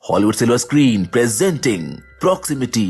Hollywood silver screen presenting proximity.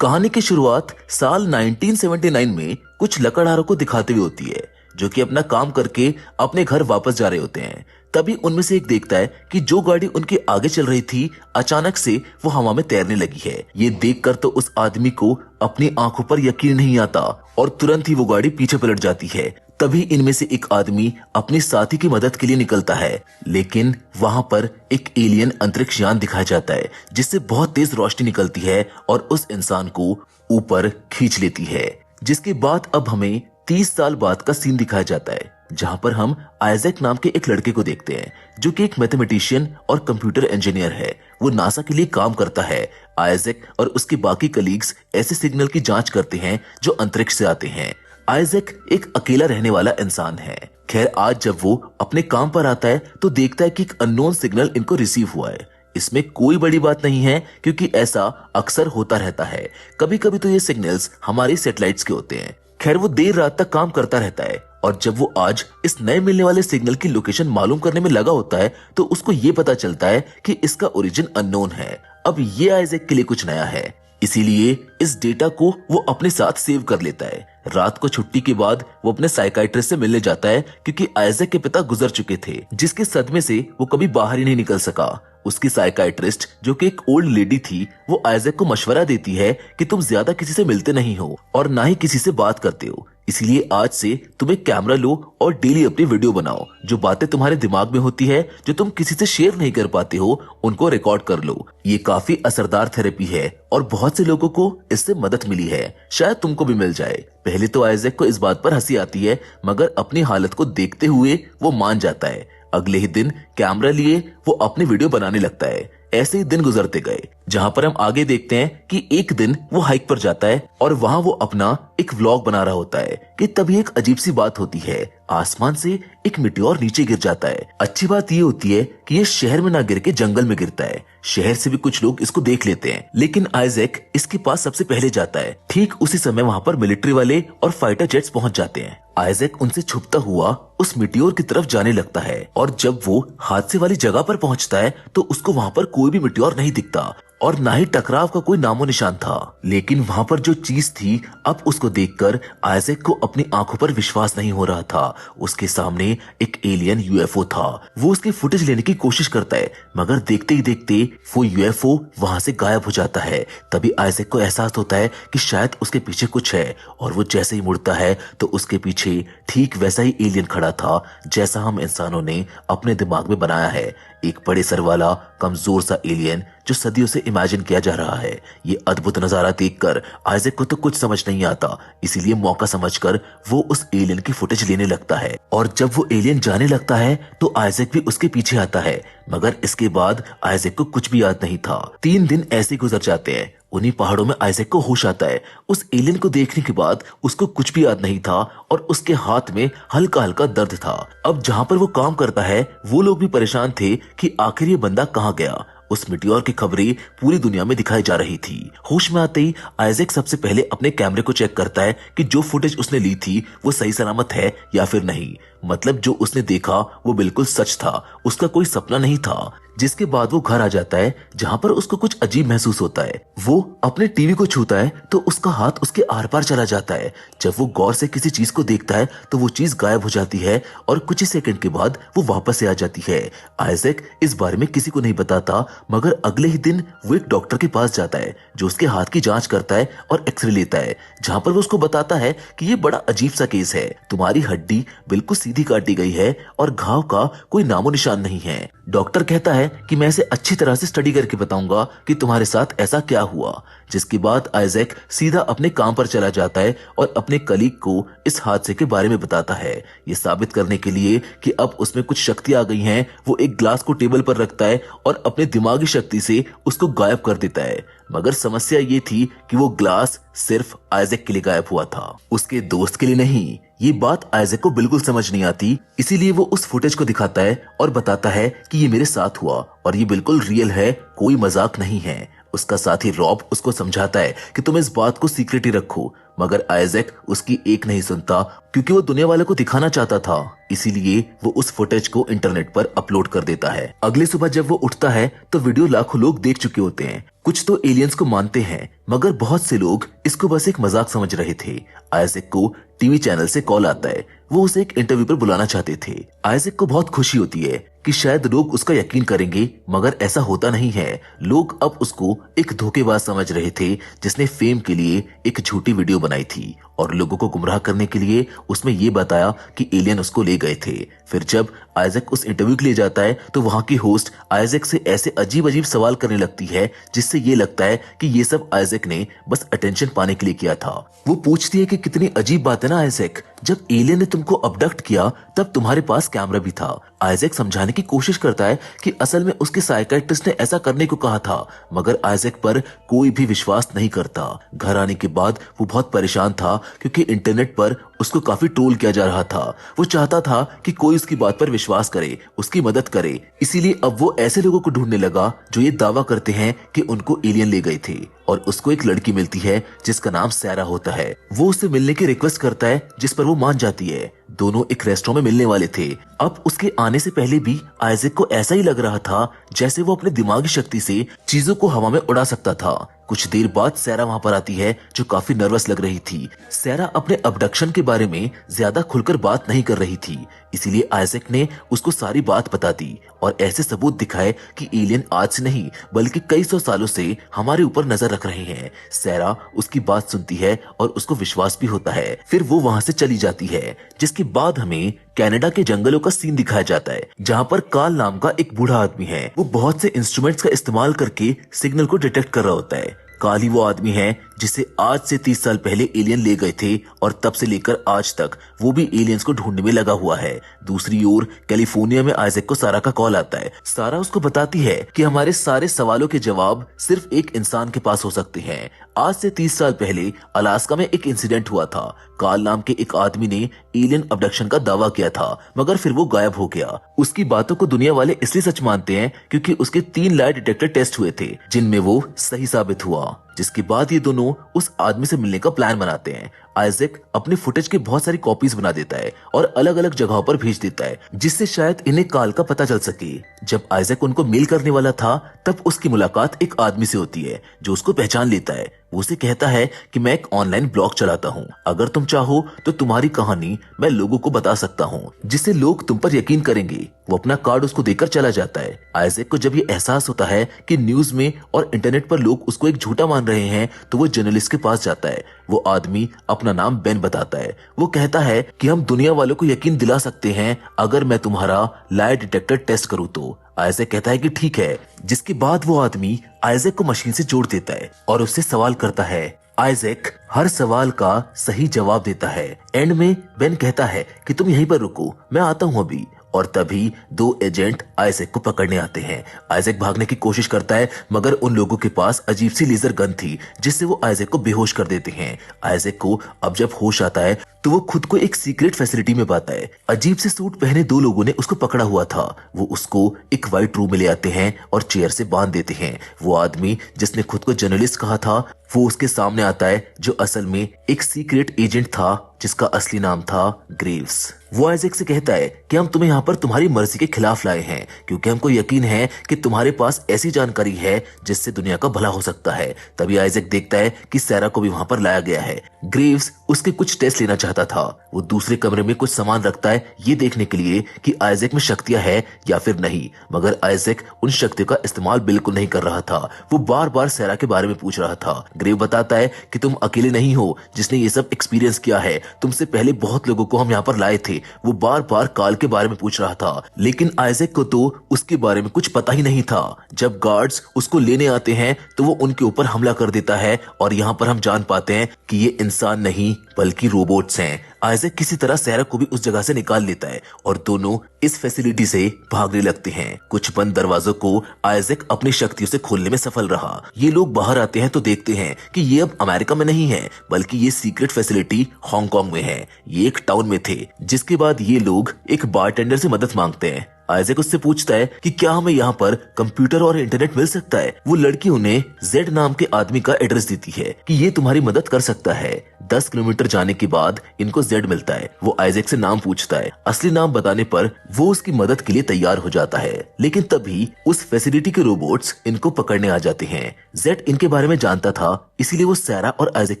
कहानी की शुरुआत साल 1979 में कुछ लकड़हारों को दिखाते हुए होती है जो कि अपना काम करके अपने घर वापस जा रहे होते हैं। तभी उनमें से एक देखता है कि जो गाड़ी उनके आगे चल रही थी अचानक से वो हवा में तैरने लगी है। ये देखकर तो उस आदमी को अपनी आंखों पर यकीन नहीं आता और तुरंत ही वो गाड़ी पीछे पलट जाती है। तभी इनमें से एक आदमी अपने साथी की मदद के लिए निकलता है, लेकिन वहां पर एक एलियन अंतरिक्ष यान दिखाया जाता है जिससे बहुत तेज रोशनी निकलती है और उस इंसान को ऊपर खींच लेती है। जिसके बाद अब हमें 30 साल बाद का सीन दिखाया जाता है जहां पर हम आइजैक नाम के एक लड़के को देखते हैं जो कि एक मैथमेटिशियन और कंप्यूटर इंजीनियर है। वो नासा के लिए काम करता है। आइजैक और उसके बाकी कलीग्स ऐसे सिग्नल की जांच करते हैं जो अंतरिक्ष से आते हैं। आइजैक एक अकेला रहने वाला इंसान है। खैर आज जब वो अपने काम पर आता है तो देखता है कि एक अननोन सिग्नल इनको रिसीव हुआ है। इसमें कोई बड़ी बात नहीं है क्योंकि ऐसा अक्सर होता रहता है। कभी कभी तो ये सिग्नल्स हमारी सैटेलाइट्स के होते हैं। खैर वो देर रात तक काम करता रहता है और जब वो आज इस नए मिलने वाले सिग्नल की लोकेशन मालूम करने में लगा होता है तो उसको ये पता चलता है कि इसका ओरिजिन अननोन है। अब ये आइजैक के लिए कुछ नया है, इसीलिए इस डेटा को वो अपने साथ सेव कर लेता है। रात को छुट्टी के बाद वो अपने साइकाइट्रिस्ट से मिलने जाता है क्योंकि आइजैक के पिता गुजर चुके थे जिसके सदमे से वो कभी बाहर ही नहीं निकल सका। उसकी साइकाइट्रिस्ट जो कि एक ओल्ड लेडी थी वो आइजैक को मशवरा देती है कि तुम ज्यादा किसी से मिलते नहीं हो और ना ही किसी से बात करते हो, इसीलिए आज से तुम एक कैमरा लो और डेली अपनी वीडियो बनाओ। जो बातें तुम्हारे दिमाग में होती है जो तुम किसी से शेयर नहीं कर पाते हो उनको रिकॉर्ड कर लो। ये काफी असरदार थेरेपी है और बहुत से लोगों को इससे मदद मिली है, शायद तुमको भी मिल जाए। पहले तो आइजैक को इस बात पर हंसी आती है मगर अपनी हालत को देखते हुए वो मान जाता है। अगले ही दिन कैमरा लिए वो अपनी वीडियो बनाने लगता है। ऐसे ही दिन गुजरते गए जहां पर हम आगे देखते हैं कि एक दिन वो हाइक पर जाता है और वहां वो अपना एक व्लॉग बना रहा होता है कि तभी एक अजीब सी बात होती है। आसमान से एक मिट्योर नीचे गिर जाता है। अच्छी बात ये होती है कि ये शहर में ना गिर के जंगल में गिरता है। शहर से भी कुछ लोग इसको देख लेते हैं, लेकिन आइजैक इसके पास सबसे पहले जाता है। ठीक उसी समय वहां पर मिलिट्री वाले और फाइटर जेट्स पहुंच जाते हैं। आइजैक उनसे छुपता हुआ उस मिट्योर की तरफ जाने लगता है और जब वो हादसे वाली जगह पर पहुंचता है तो उसको वहां पर कोई भी मिट्योर नहीं दिखता और ना ही टकराव का कोई नामो निशान था। लेकिन वहां पर जो चीज थी अब उसको देखकर आइजैक को अपनी आंखों पर विश्वास नहीं हो रहा था। उसके सामने एक एलियन यूएफओ था। वो उसकी फुटेज लेने की कोशिश करता है मगर देखते ही देखते वो यूएफओ वहां से गायब हो जाता है। तभी आइजैक को एहसास होता है कि शायद उसके पीछे कुछ है और वो जैसे ही मुड़ता है तो उसके पीछे ठीक वैसा ही एलियन खड़ा था जैसा हम इंसानों ने अपने दिमाग में बनाया है। एक बड़े सर वाला कमजोर सा एलियन जो सदियों से इमेजिन किया जा रहा है। ये अद्भुत नजारा देखकर आइजैक को तो कुछ समझ नहीं आता, इसीलिए मौका समझकर वो उस एलियन की फुटेज लेने लगता है और जब वो एलियन जाने लगता है तो आइजैक भी उसके पीछे आता है मगर इसके बाद आइजैक को कुछ भी याद नहीं था। 3 दिन ऐसे गुजर जाते हैं। उन्हीं पहाड़ों में आइजैक को होश आता है। उस एलियन को देखने के बाद उसको कुछ भी याद नहीं था और उसके हाथ में हल्का हल्का दर्द था। अब जहां पर वो काम करता है वो लोग भी परेशान थे कि आखिर ये बंदा कहाँ गया। उस मिट्योर की खबरें पूरी दुनिया में दिखाई जा रही थी। होश में आते ही आइजैक सबसे पहले अपने कैमरे को चेक करता है कि जो फुटेज उसने ली थी वो सही सलामत है या फिर नहीं। मतलब जो उसने देखा वो बिल्कुल सच था, उसका कोई सपना नहीं था। जिसके बाद वो घर आ जाता है जहां पर उसको कुछ अजीब महसूस होता है। वो अपने टीवी को छूता है तो उसका हाथ उसके आर पार चला जाता है। जब वो गौर से किसी चीज को देखता है तो वो चीज गायब हो जाती है और कुछ ही सेकंड के बाद वो वापस से आ जाती है। आइजैक इस बारे में किसी को नहीं बताता मगर अगले ही दिन वो एक डॉक्टर के पास जाता है जो उसके हाथ की जांच करता है और एक्सरे लेता है, जहां पर वो उसको बताता है कि ये बड़ा अजीब सा केस है। तुम्हारी हड्डी बिल्कुल सीधी काटी गई है और घाव का कोई नामो निशान नहीं है। डॉक्टर कहता है कि मैं इसे अच्छी तरह से स्टडी करके बताऊंगा कि तुम्हारे साथ ऐसा क्या हुआ। जिसके बाद आइजैक सीधा अपने काम पर चला जाता है और अपने कलीग को इस हादसे के बारे में बताता है। ये साबित करने के लिए कि अब उसमें कुछ शक्ति आ गई हैं, वो एक ग्लास को टेबल पर रखता है और अपने दिमागी शक्ति से उसको गायब कर देता है। मगर समस्या ये थी कि वो ग्लास सिर्फ आइजैक के लिए गायब हुआ था, उसके दोस्त के लिए नहीं। ये बात आइजैक को बिल्कुल समझ नहीं आती, इसीलिए वो उस फुटेज को दिखाता है और बताता है कि ये मेरे साथ हुआ और ये बिल्कुल रियल है, कोई मजाक नहीं है। उसका साथी रॉब उसको समझाता है कि तुम इस बात को सीक्रेट ही रखो, मगर आइजैक उसकी एक नहीं सुनता क्योंकि वो दुनिया वालों को दिखाना चाहता था। इसीलिए वो उस फुटेज को इंटरनेट पर अपलोड कर देता है। अगली सुबह जब वो उठता है तो वीडियो लाखों लोग देख चुके होते हैं। कुछ तो एलियंस को मानते हैं, मगर बहुत से लोग इसको बस एक मजाक समझ रहे थे। आइजैक को टीवी चैनल से कॉल आता है, वो उसे एक इंटरव्यू पर बुलाना चाहते थे। आइजैक को बहुत खुशी होती है कि शायद लोग उसका यकीन करेंगे, मगर ऐसा होता नहीं है। लोग अब उसको एक धोखेबाज समझ रहे थे जिसने फेम के लिए एक झूठी वीडियो बनाई थी और लोगों को गुमराह करने के लिए उसमें ये बताया कि एलियन उसको ले गए थे। फिर जब आइजैक उस इंटरव्यू के लिए जाता है तो वहां की होस्ट आइजैक से ऐसे अजीब अजीब सवाल करने लगती है जिससे ये लगता है कि ये सब आइजैक ने बस अटेंशन पाने के लिए किया था। वो पूछती है कि कितनी अजीब बात है ना आइजैक, जब एलियन ने तुमको अबडक्ट किया तब तुम्हारे पास कैमरा भी था। आइजैक समझाने की कोशिश करता है कि असल में उसके साइकियाट्रिस्ट ने ऐसा करने को कहा था, मगर आइजैक पर कोई भी विश्वास नहीं करता। घर आने के बाद वो बहुत परेशान था क्योंकि इंटरनेट पर उसको काफी ट्रोल किया जा रहा था। वो चाहता था कि कोई उसकी बात पर विश्वास करे, उसकी मदद करे। इसीलिए अब वो ऐसे लोगों को ढूंढने लगा जो ये दावा करते हैं कि उनको एलियन ले गए थे। और उसको एक लड़की मिलती है जिसका नाम सैरा होता है। वो उससे मिलने की रिक्वेस्ट करता है जिस पर वो मान जाती है। दोनों एक रेस्टोरेंट में मिलने वाले थे। अब उसके आने से पहले भी आइजैक को ऐसा ही लग रहा था जैसे वो अपने दिमागी शक्ति से चीजों को हवा में उड़ा सकता था। कुछ देर बाद सैरा वहां पर आती है जो काफी नर्वस लग रही थी। सैरा अपने अबडक्शन के बारे में ज्यादा खुलकर बात नहीं कर रही थी, इसीलिए आइजैक ने उसको सारी बात बता दी और ऐसे सबूत दिखाए कि एलियन आज से नहीं बल्कि कई सौ सालों से हमारे ऊपर नजर रख रहे हैं। सैरा उसकी बात सुनती है और उसको विश्वास भी होता है। फिर वो वहां से चली जाती है, जिसके बाद हमें कनाडा के जंगलों का सीन दिखाया जाता है जहाँ पर कार्ल नाम का एक बूढ़ा आदमी है। वो बहुत से इंस्ट्रूमेंट्स का इस्तेमाल करके सिग्नल को डिटेक्ट कर रहा होता है। कार्ल ही वो आदमी है जिसे आज से 30 साल पहले एलियन ले गए थे और तब से लेकर आज तक वो भी एलियंस को ढूंढने में लगा हुआ है। दूसरी ओर कैलिफोर्निया में आइजैक को सारा का कॉल आता है। सारा उसको बताती है कि हमारे सारे सवालों के जवाब सिर्फ एक इंसान के पास हो सकते हैं। आज से 30 साल पहले अलास्का में एक इंसिडेंट हुआ था। कार्ल नाम के एक आदमी ने एलियन अबडक्शन का दावा किया था, मगर फिर वो गायब हो गया। उसकी बातों को दुनिया वाले इसलिए सच मानते हैं क्योंकि उसके 3 लाई डिटेक्टर टेस्ट हुए थे जिनमें वो सही साबित हुआ। जिसके बाद ये दोनों उस आदमी से मिलने का प्लान बनाते हैं। आइजैक अपने फुटेज के बहुत सारी कॉपीज बना देता है और अलग अलग जगहों पर भेज देता है जिससे शायद इन्हें कार्ल का पता चल सके। जब आइजैक उनको मेल करने वाला था तब उसकी मुलाकात एक आदमी से होती है जो उसको पहचान लेता है। वो उसे कहता है कि मैं एक ऑनलाइन ब्लॉग चलाता हूँ, अगर तुम चाहो तो तुम्हारी कहानी मैं लोगों को बता सकता हूँ जिससे लोग तुम पर यकीन करेंगे। वो अपना कार्ड उसको देकर चला जाता है। आइजैक को जब ये एहसास होता है कि न्यूज में और इंटरनेट पर लोग उसको एक झूठा मान रहे हैं तो वो जर्नलिस्ट के पास जाता है। वो आदमी अपना नाम बेन बताता है। वो कहता है कि हम दुनिया वालों को यकीन दिला सकते हैं अगर मैं तुम्हारा लाई डिटेक्टर टेस्ट करूँ तो। आइजैक कहता है कि ठीक है, जिसके बाद वो आदमी आइजैक को मशीन से जोड़ देता है और उससे सवाल करता है। आइजैक हर सवाल का सही जवाब देता है। एंड में बेन कहता है कि तुम यहीं पर रुको, मैं आता हूँ अभी। और तभी 2 एजेंट आइजैक को पकड़ने आते हैं। आइजैक भागने की कोशिश करता है, मगर उन लोगों के पास अजीब सी लेजर गन थी जिससे वो आइजैक को बेहोश कर देते हैं। आइजैक को अब जब होश आता है तो वो खुद को एक सीक्रेट फैसिलिटी में पाता है। अजीब से सूट पहने 2 लोगों ने उसको पकड़ा हुआ था। वो उसको एक व्हाइट रूम में ले आते हैं और चेयर से बांध देते हैं। वो आदमी जिसने खुद को जर्नलिस्ट कहा था वो उसके सामने आता है, जो असल में एक सीक्रेट एजेंट था जिसका असली नाम था ग्रेव्स। वो आइजैक से कहता है कि हम तुम्हें यहाँ पर तुम्हारी मर्जी के खिलाफ लाए हैं क्योंकि हमको यकीन है कि तुम्हारे पास ऐसी जानकारी है जिससे दुनिया का भला हो सकता है। तभी आइजैक देखता है कि सैरा को भी वहाँ पर लाया गया है। ग्रेव्स उसके कुछ टेस्ट लेना चाहता था। वो दूसरे कमरे में कुछ सामान रखता है ये देखने के लिए कि आइजैक में शक्तियां है या फिर नहीं, मगर आइजैक उन शक्तियों का इस्तेमाल बिल्कुल नहीं कर रहा था। वो बार बार सैरा के बारे में पूछ रहा था। ग्रेव बताता है कि तुम अकेले नहीं हो जिसने ये सब एक्सपीरियंस किया है, तुमसे पहले बहुत लोगों को हम यहाँ पर लाए थे। वो बार बार कार्ल के बारे में पूछ रहा था, लेकिन आइजैक को तो उसके बारे में कुछ पता ही नहीं था। जब गार्ड्स उसको लेने आते हैं तो वो उनके ऊपर हमला कर देता है और यहाँ पर हम जान पाते हैं कि ये इंसान नहीं बल्कि रोबोट्स हैं। आइजैक किसी तरह सैरा को भी उस जगह से निकाल लेता है और दोनों इस फैसिलिटी से भागने लगते हैं। कुछ बंद दरवाजों को आइजैक अपनी शक्तियों से खोलने में सफल रहा। ये लोग बाहर आते हैं तो देखते हैं कि ये अब अमेरिका में नहीं है बल्कि ये सीक्रेट फैसिलिटी हांगकांग में है। ये एक टाउन में थे। जिसके बाद ये लोग एक बारटेंडर से मदद मांगते हैं। आइजैक उससे पूछता है कि क्या हमें यहाँ पर कंप्यूटर और इंटरनेट मिल सकता है। वो लड़की उन्हें जेड नाम के आदमी का एड्रेस देती है कि ये तुम्हारी मदद कर सकता है। 10 किलोमीटर जाने के बाद इनको जेड मिलता है। वो आइजैक से नाम पूछता है। असली नाम बताने पर वो उसकी मदद के लिए तैयार हो जाता है, लेकिन तभी उस फैसिलिटी के रोबोट्स इनको पकड़ने आ जाते हैं। जेड इनके बारे में जानता था, इसीलिए वो सैरा और आइजैक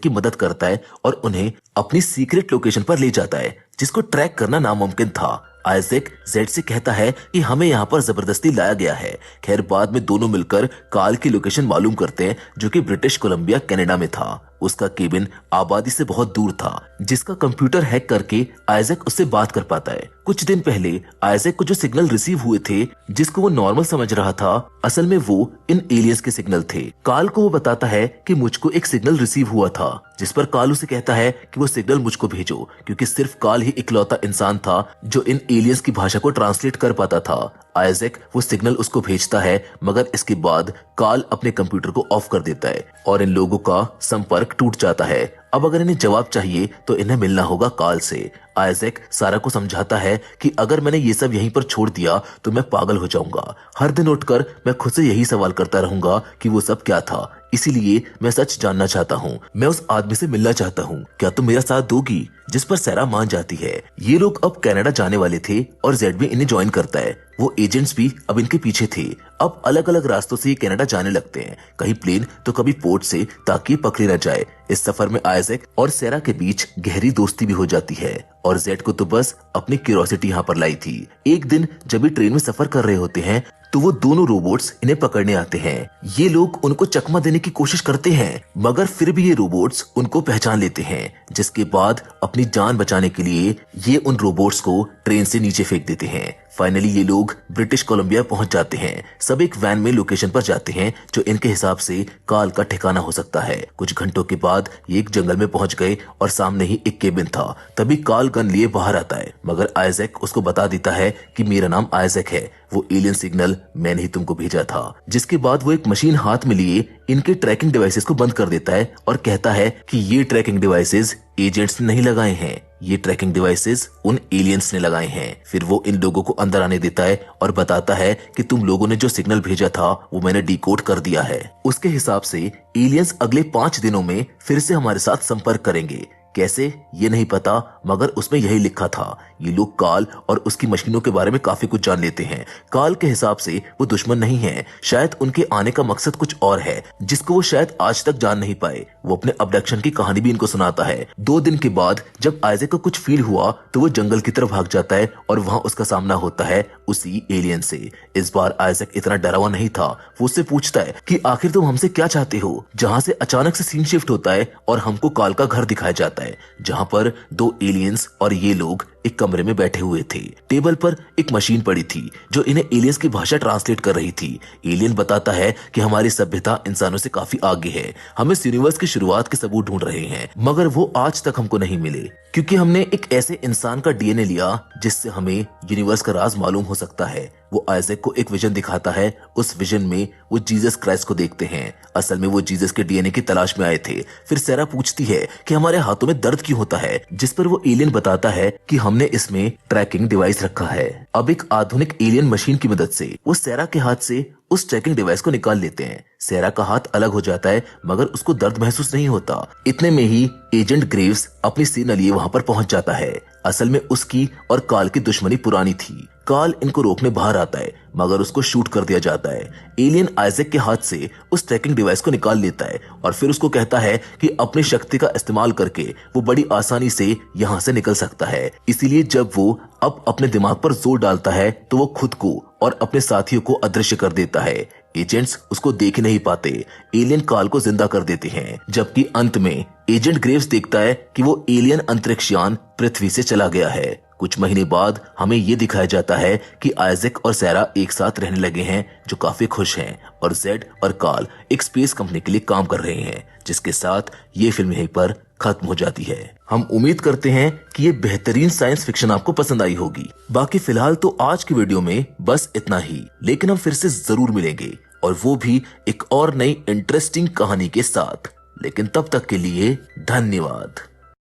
की मदद करता है और उन्हें अपनी सीक्रेट लोकेशन पर ले जाता है, जिसको ट्रैक करना नामुमकिन था। आइजैक जेड से कहता है कि हमें यहाँ पर जबरदस्ती लाया गया है। खैर बाद में दोनों मिलकर काल की लोकेशन मालूम करते हैं, जो कि ब्रिटिश कोलंबिया कनाडा में था। उसका केबिन आबादी से बहुत दूर था, जिसका कंप्यूटर हैक करके आइजैक उससे बात कर पाता है। कुछ दिन पहले आइजैक को जो सिग्नल रिसीव हुए थे, जिसको वो नॉर्मल समझ रहा था, असल में वो इन एलियंस के सिग्नल थे। काल को वो बताता है कि मुझको एक सिग्नल रिसीव हुआ था, जिस पर काल उसे कहता है कि वो सिग्नल मुझको भेजो, क्योंकि सिर्फ काल ही इकलौता इंसान था जो इन एलियंस की भाषा को ट्रांसलेट कर पाता था। आइजैक वो सिग्नल उसको भेजता है, मगर इसके बाद काल अपने कंप्यूटर को ऑफ कर देता है और इन लोगों का संपर्क टूट जाता है। अब अगर इन्हें जवाब चाहिए तो इन्हें मिलना होगा काल से। आइजैक सारा को समझाता है कि अगर मैंने ये सब यहीं पर छोड़ दिया तो मैं पागल हो जाऊंगा। हर दिन उठकर मैं खुद से यही सवाल करता रहूंगा कि वो सब क्या था, इसीलिए मैं सच जानना चाहता हूँ। मैं उस आदमी से मिलना चाहता हूँ, क्या तुम मेरा साथ दोगी? जिस पर सैरा मान जाती है। ये लोग अब कनाडा जाने वाले थे और जेड भी इन्हें ज्वाइन करता है। वो एजेंट्स भी अब इनके पीछे थे। अब अलग अलग रास्तों से ये कनाडा जाने लगते हैं, कहीं प्लेन तो कभी पोर्ट से, ताकि पकड़े न जाए। इस सफर में आइजैक और सैरा के बीच गहरी दोस्ती भी हो जाती है और जेड को तो बस अपनी क्यूरियोसिटी यहाँ पर लाई थी। एक दिन जब ये ट्रेन में सफर कर रहे होते हैं तो वो दोनों रोबोट्स इन्हें पकड़ने आते हैं। ये लोग उनको चकमा देने की कोशिश करते हैं, मगर फिर भी ये रोबोट्स उनको पहचान लेते हैं, जिसके बाद अपनी जान बचाने के लिए ये उन रोबोट्स को ट्रेन से नीचे फेंक देते हैं। फाइनली ये लोग ब्रिटिश कोलंबिया पहुंच जाते हैं। सब एक वैन में लोकेशन पर जाते हैं, जो इनके हिसाब से काल का ठिकाना हो सकता है। कुछ घंटों के बाद ये एक जंगल में पहुंच गए और सामने ही एक केबिन था। तभी काल गन लिए बाहर आता है, मगर आइजैक उसको बता देता है कि मेरा नाम आइजैक है, वो एलियन सिग्नल मैंने ही तुमको भेजा था। जिसके बाद वो एक मशीन हाथ में लिए इनके ट्रैकिंग डिवाइसेस को बंद कर देता है और कहता है कि ये ट्रैकिंग डिवाइसेस एजेंट्स ने नहीं लगाए हैं, ये ट्रैकिंग डिवाइसेस उन एलियंस ने लगाए हैं। फिर वो इन लोगों को अंदर आने देता है और बताता है कि तुम लोगों ने जो सिग्नल भेजा था वो मैंने डिकोड कर दिया है। उसके हिसाब से एलियंस अगले 5 दिनों में फिर से हमारे साथ संपर्क करेंगे। कैसे ये नहीं पता, मगर उसमें यही लिखा था। ये लोग काल और उसकी मशीनों के बारे में काफी कुछ जान लेते हैं। काल के हिसाब से वो दुश्मन नहीं है, शायद उनके आने का मकसद कुछ और है, जिसको वो शायद आज तक जान नहीं पाए। वो अपने अबडक्शन की कहानी भी इनको सुनाता है। 2 दिन के बाद जब आइजैक को कुछ फील हुआ तो वो जंगल की तरफ भाग जाता है और वहाँ उसका सामना होता है उसी एलियन से। इस बार आइजैक इतना डरा हुआ नहीं था। वो उससे पूछता है कि आखिर तुम हमसे क्या चाहते हो, जहाँ से अचानक से सीन शिफ्ट होता है और हमको काल का घर दिखाया जाता है, जहाँ पर 2 एलियंस और ये लोग एक कमरे में बैठे हुए थे। टेबल पर एक मशीन पड़ी थी जो इन्हें एलियंस की भाषा ट्रांसलेट कर रही थी। एलियन बताता है कि हमारी सभ्यता इंसानों से काफी आगे है, हम इस यूनिवर्स की शुरुआत के सबूत ढूंढ रहे हैं, मगर वो आज तक हमको नहीं मिले, क्योंकि हमने एक ऐसे इंसान का डीएनए लिया जिससे हमें यूनिवर्स का राज मालूम हो सकता है। वो आइजैक को एक विजन दिखाता है। उस विजन में वो जीसस क्राइस्ट को देखते हैं। असल में वो जीसस के डीएनए की तलाश में आए थे। फिर सैरा पूछती है कि हमारे हाथों में दर्द क्यों होता है, जिस पर वो एलियन बताता है कि हमने इसमें ट्रैकिंग डिवाइस रखा है। अब एक आधुनिक एलियन मशीन की मदद से वो सैरा के हाथ से उस ट्रैकिंग डिवाइस को निकाल लेते हैं। सैरा का हाथ अलग हो जाता है, मगर उसको दर्द महसूस नहीं होता। इतने में ही एजेंट ग्रेव्स अपनी सेना लिए वहाँ पर पहुंच जाता है। असल में उसकी और काल की दुश्मनी पुरानी थी। काल इनको रोकने बाहर आता है, मगर उसको शूट कर दिया जाता है। एलियन आइजैक के हाथ से उस ट्रैकिंग डिवाइस को निकाल लेता है और फिर उसको कहता है कि अपनी शक्ति का इस्तेमाल करके वो बड़ी आसानी से यहाँ से निकल सकता है। इसीलिए जब वो अब अपने दिमाग पर जोर डालता है तो वो खुद को और अपने साथियों को अदृश्य कर देता है। एजेंट्स उसको देख नहीं पाते। एलियन काल को जिंदा कर देते हैं, जबकि अंत में एजेंट ग्रेव्स देखता है कि वो एलियन अंतरिक्षयान पृथ्वी से चला गया है। कुछ महीने बाद हमें ये दिखाया जाता है कि आइजैक और सैरा एक साथ रहने लगे हैं, जो काफी खुश हैं, और जेड और काल एक स्पेस कंपनी के लिए काम कर रहे हैं, जिसके साथ ये फिल्म यहीं पर खत्म हो जाती है। हम उम्मीद करते हैं कि ये बेहतरीन साइंस फिक्शन आपको पसंद आई होगी। बाकी फिलहाल तो आज की वीडियो में बस इतना ही, लेकिन हम फिर से जरूर मिलेंगे, और वो भी एक और नई इंटरेस्टिंग कहानी के साथ। लेकिन तब तक के लिए धन्यवाद।